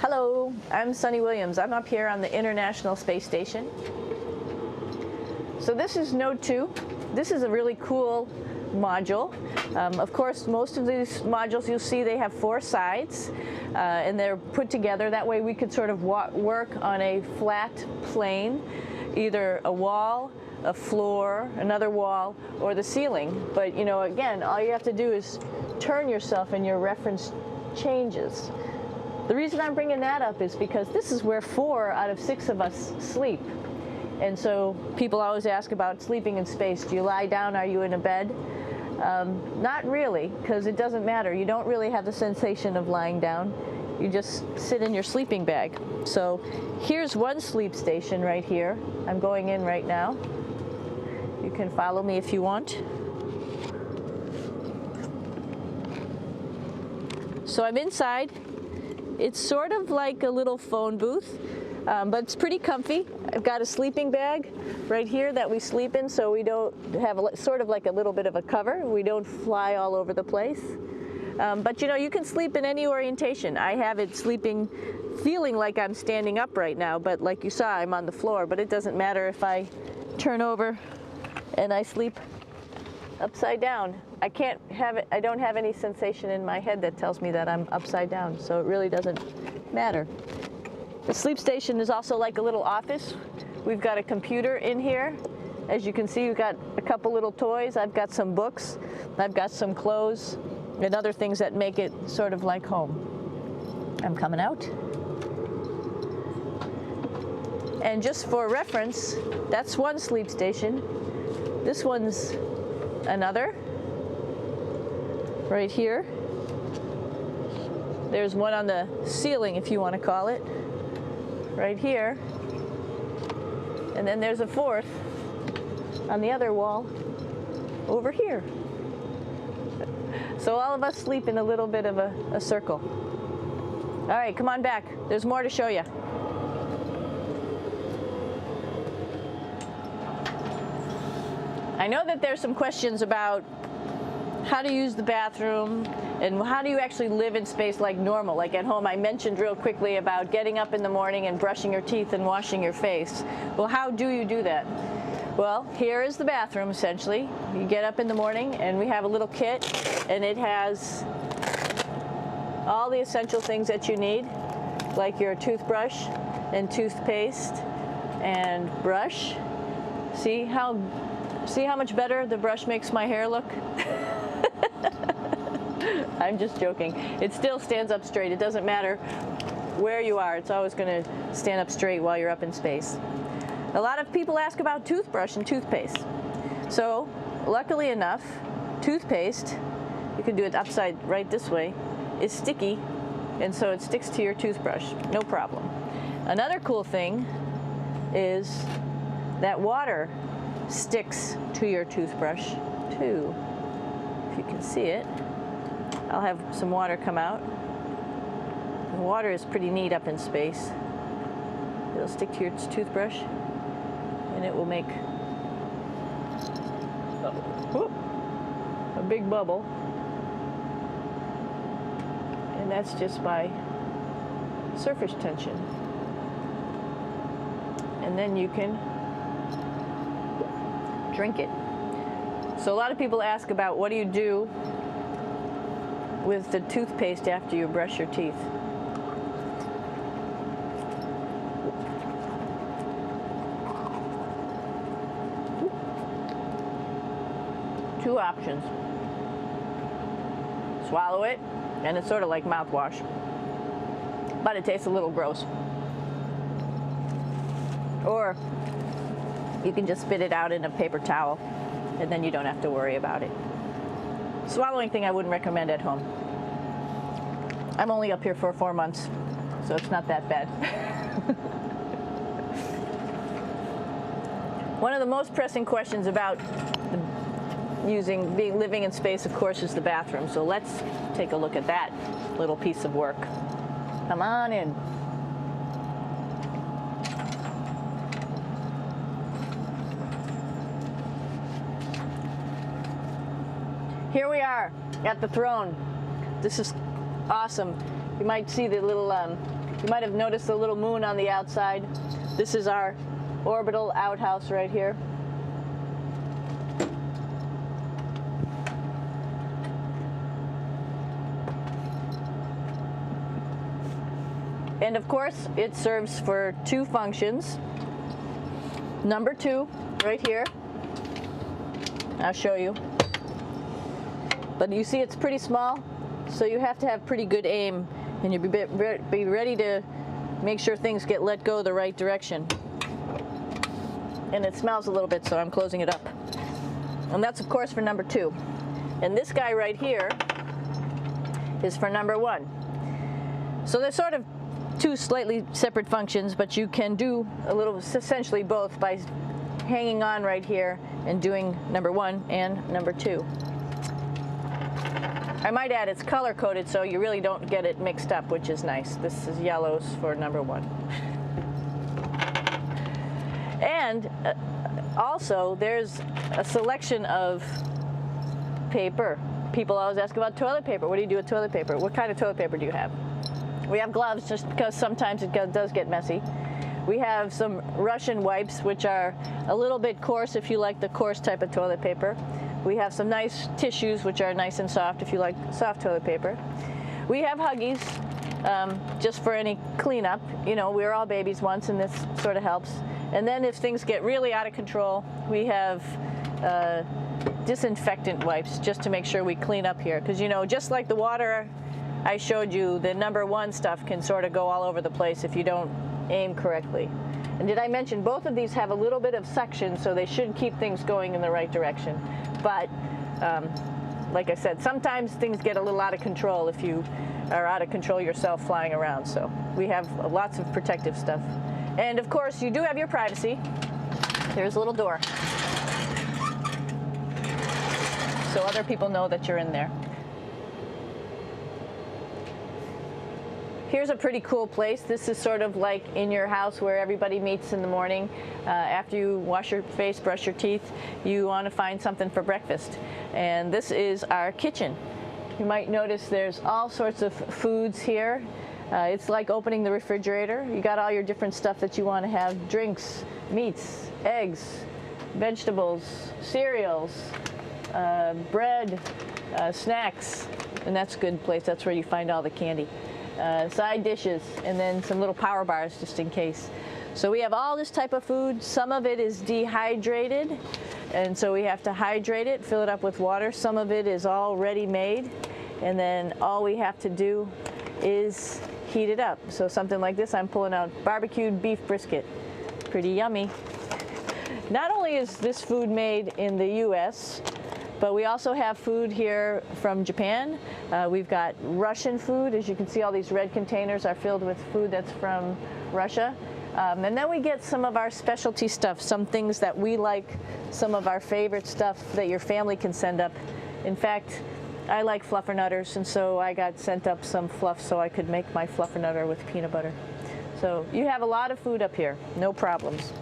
Hello, I'm Sunny Williams. I'm up here on the International Space Station. So this is Node 2. This is a really cool module. Of course, most of these modules you'll see they have 4 sides and they're put together. That way we could sort of work on a flat plane, either a wall, a floor, another wall, or the ceiling. But you know, again, all you have to do is turn yourself and your reference changes. The reason I'm bringing that up is because this is where 4 out of 6 of us sleep. And so people always ask about sleeping in space. Do you lie down? Are you in a bed? Not really, because it doesn't matter. You don't really have the sensation of lying down. You just sit in your sleeping bag. So here's one sleep station right here. I'm going in right now. You can follow me if you want. So I'm inside. It's sort of like a little phone booth, but it's pretty comfy. I've got a sleeping bag right here that we sleep in, so we don't have sort of like a little bit of a cover. We don't fly all over the place. But you know, you can sleep in any orientation. I have it sleeping, feeling like I'm standing up right now, but like you saw, I'm on the floor. But it doesn't matter if I turn over and I sleep upside down. I can't have it, I don't have any sensation in my head that tells me that I'm upside down, so it really doesn't matter. The sleep station is also like a little office. We've got a computer in here. As you can see, we've got a couple little toys. I've got some books. I've got some clothes and other things that make it sort of like home. I'm coming out. And just for reference, that's one sleep station. This one's another. Right here. There's one on the ceiling, if you want to call it, right here. And then there's a 4th on the other wall over here. So all of us sleep in a little bit of a circle. All right, come on back. There's more to show you. I know that there's some questions about how to use the bathroom and how do you actually live in space like normal, like at home. I mentioned real quickly about getting up in the morning and brushing your teeth and washing your face. Well, how do you do that? Well, here is the bathroom essentially. You get up in the morning and we have a little kit and it has all the essential things that you need, like your toothbrush and toothpaste and brush. See how much better the brush makes my hair look? I'm just joking. It still stands up straight. It doesn't matter where you are. It's always going to stand up straight while you're up in space. A lot of people ask about toothbrush and toothpaste. So, luckily enough, toothpaste, you can do it upside right this way, is sticky, and so it sticks to your toothbrush. No problem. Another cool thing is that water sticks to your toothbrush too. If you can see it, I'll have some water come out. The water is pretty neat up in space. It'll stick to your toothbrush and it will make a big bubble, and that's just by surface tension. And then you can drink it. So a lot of people ask about what do you do with the toothpaste after you brush your teeth. Two options. Swallow it, and it's sort of like mouthwash, but it tastes a little gross. Or you can just spit it out in a paper towel, and then you don't have to worry about it. Swallowing thing I wouldn't recommend at home. I'm only up here for 4 months, so it's not that bad. One of the most pressing questions about living in space, of course, is the bathroom. So let's take a look at that little piece of work. Come on in. Here we are at the throne. This is awesome. You might see the little You might have noticed the little moon on the outside. This is our orbital outhouse right here. And of course, it serves for two functions. Number 2, right here. I'll show you. But you see it's pretty small, so you have to have pretty good aim, and you'll be ready to make sure things get let go the right direction. And it smells a little bit, so I'm closing it up. And that's of course for number 2. And this guy right here is for number 1. So they're sort of two slightly separate functions, but you can do a little, essentially both, by hanging on right here and doing number 1 and number 2. I might add it's color coded, so you really don't get it mixed up, which is nice. This is yellows for number 1. And also there's a selection of paper. People always ask about toilet paper. What do you do with toilet paper? What kind of toilet paper do you have? We have gloves, just because sometimes it does get messy. We have some Russian wipes, which are a little bit coarse if you like the coarse type of toilet paper. We have some nice tissues, which are nice and soft if you like soft toilet paper. We have Huggies, just for any cleanup. You know, we were all babies once, and this sort of helps. And then if things get really out of control, we have disinfectant wipes, just to make sure we clean up here. Because, you know, just like the water I showed you, the number 1 stuff can sort of go all over the place if you don't aim correctly. And did I mention both of these have a little bit of suction, so they should keep things going in the right direction. But like I said, sometimes things get a little out of control if you are out of control yourself flying around. So we have lots of protective stuff. And of course, you do have your privacy. There's a little door, so other people know that you're in there. Here's a pretty cool place. This is sort of like in your house where everybody meets in the morning. After you wash your face, brush your teeth, you want to find something for breakfast. And this is our kitchen. You might notice there's all sorts of foods here. It's like opening the refrigerator. You got all your different stuff that you want to have: drinks, meats, eggs, vegetables, cereals, bread, snacks. And that's a good place. That's where you find all the candy. Side dishes, and then some little power bars just in case. So we have all this type of food. Some of it is dehydrated, and so we have to hydrate it, fill it up with water. Some of it is already made, and then all we have to do is heat it up. So something like this, I'm pulling out barbecued beef brisket. Pretty yummy. Not only is this food made in the US, but we also have food here from Japan. We've got Russian food. As you can see, all these red containers are filled with food that's from Russia. And then we get some of our specialty stuff, some things that we like, some of our favorite stuff that your family can send up. In fact, I like fluffernutters, and so I got sent up some fluff so I could make my fluffernutter with peanut butter. So you have a lot of food up here, no problems.